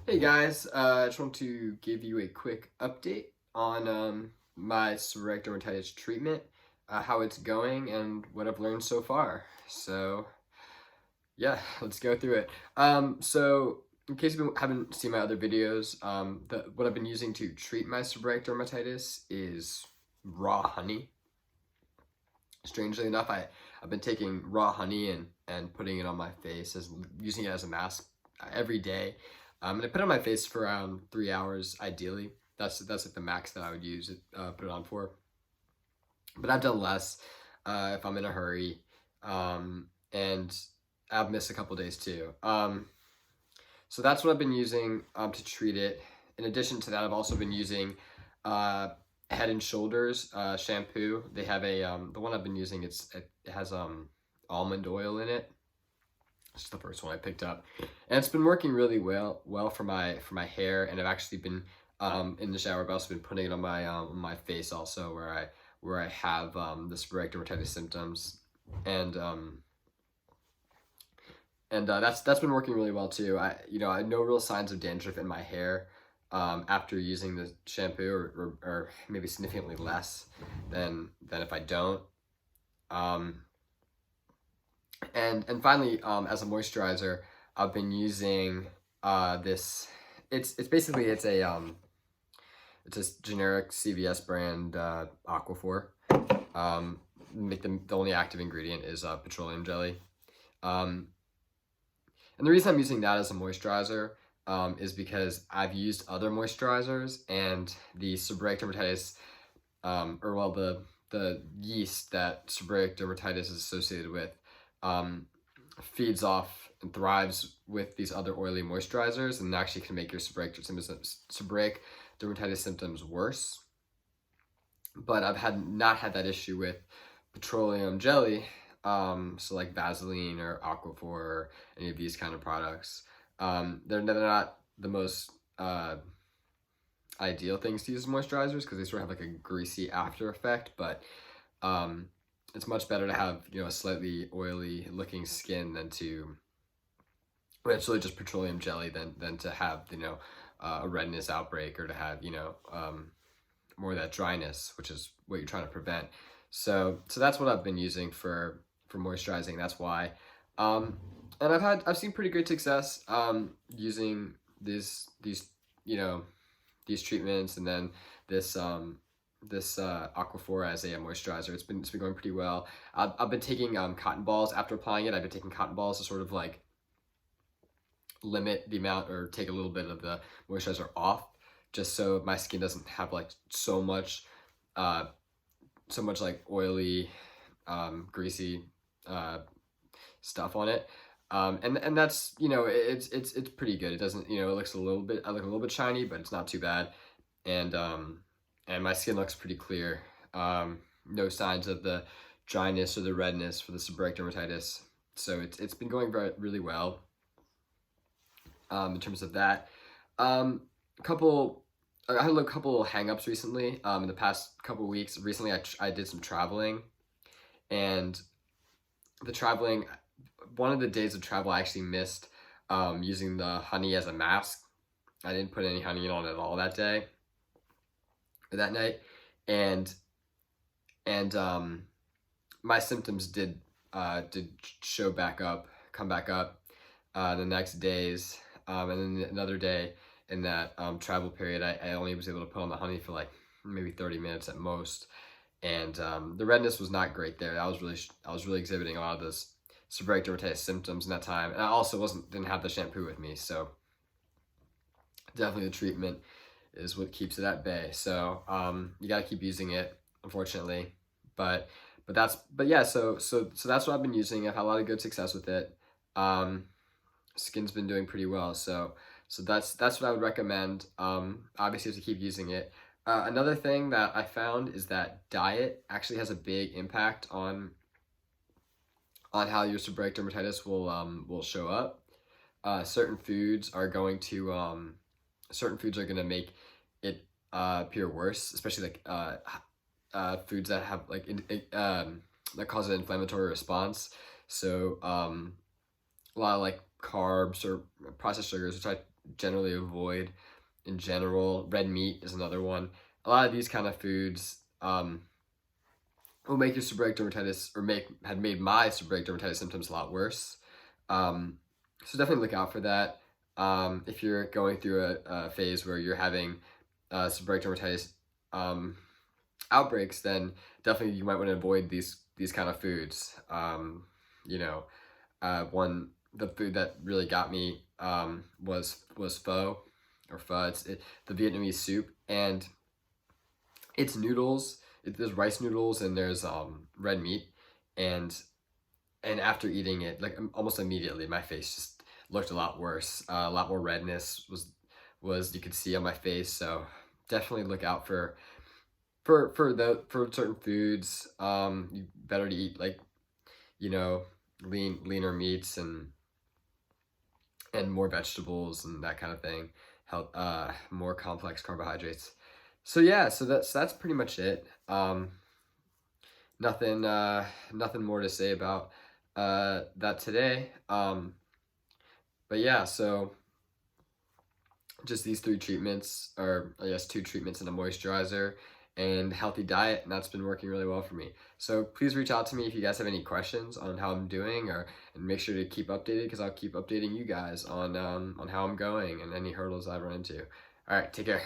Hey guys, I just want to give you a quick update on my seborrheic dermatitis treatment, how it's going, and what I've learned so far. So yeah, let's go through it. So in case you haven't seen my other videos, what I've been using to treat my seborrheic dermatitis is raw honey. Strangely enough, I've been taking raw honey and putting it on my face, using it as a mask every day. And I put it on my face for around 3 hours, ideally. That's like the max that I would use it, put it on for. But I've done less if I'm in a hurry, and I've missed a couple days too. So that's what I've been using to treat it. In addition to that, I've also been using Head and Shoulders shampoo. They have the one I've been using. It has almond oil in it. It's the first one I picked up, and it's been working really well for my hair. And I've actually been in the shower. I've also been putting it on my face also, where I have the seborrheic dermatitis symptoms, and that's been working really well too. I had no real signs of dandruff in my hair after using the shampoo, or maybe significantly less than if I don't. And finally, as a moisturizer, I've been using this. It's basically it's a generic CVS brand Aquaphor. The only active ingredient is petroleum jelly. And the reason I'm using that as a moisturizer is because I've used other moisturizers, and the seborrheic dermatitis, the yeast that seborrheic dermatitis is associated with, feeds off and thrives with these other oily moisturizers, and actually can make your seborrheic dermatitis symptoms worse. But I've not had that issue with petroleum jelly, so like Vaseline or Aquaphor or any of these kind of products. They're not the most ideal things to use as moisturizers, because they sort of have like a greasy after effect, but it's much better to have, a slightly oily looking skin than when it's really just petroleum jelly, than to have, a redness outbreak, or to have, more of that dryness, which is what you're trying to prevent. So that's what I've been using for moisturizing. That's why. And I've seen pretty good success using these these treatments, and then this Aquaphor as a moisturizer. It's been going pretty well. I've been taking cotton balls after applying it. I've been taking cotton balls to sort of like limit the amount, or take a little bit of the moisturizer off, just so my skin doesn't have like so much like oily, greasy stuff on it. And that's, it's pretty good. It doesn't, it looks I look a little bit shiny, but it's not too bad. And my skin looks pretty clear. No signs of the dryness or the redness for the seborrheic dermatitis. So it's been going really well in terms of that. I had a couple hang-ups recently. In the past couple weeks. Recently, I did some traveling, and one of the days of travel I actually missed using the honey as a mask. I didn't put any honey on at all that day, or that night, and my symptoms did come back up the next days, and then another day in that travel period, I only was able to put on the honey for like maybe 30 minutes at most, and the redness was not great there. I was really exhibiting a lot of those seborrheic dermatitis symptoms in that time, and I also didn't have the shampoo with me, so definitely the treatment is what keeps it at bay. So you got to keep using it, unfortunately, but yeah. So that's what I've been using. I've had a lot of good success with it. Skin's been doing pretty well, so that's what I would recommend. Obviously, to keep using it. Another thing that I found is that diet actually has a big impact on how your seborrheic dermatitis will show up. Certain foods are going to make it appear worse, especially like foods that have like that cause an inflammatory response. So a lot of like carbs or processed sugars, which I generally avoid in general. Red meat is another one. A lot of these kind of foods will make your seborrheic dermatitis, or had made my seborrheic dermatitis symptoms a lot worse. So definitely look out for that. If you're going through a phase where you're having seborrheic dermatitis outbreaks, then definitely you might want to avoid these kind of foods. You know, the food that really got me was pho, or pho. It's the Vietnamese soup, and it's noodles. There's rice noodles and there's red meat, and after eating it, like almost immediately, my face just looked a lot worse. A lot more redness was you could see on my face. So definitely look out for certain foods. You better to eat, like, you know, leaner meats and more vegetables and that kind of thing. Help more complex carbohydrates. So yeah, so that's pretty much it. Nothing more to say about that today. But yeah, so just these 3 treatments, or I guess 2 treatments and a moisturizer and healthy diet, and that's been working really well for me. So please reach out to me if you guys have any questions on how I'm doing, and make sure to keep updated, because I'll keep updating you guys on how I'm going and any hurdles I run into. All right, take care.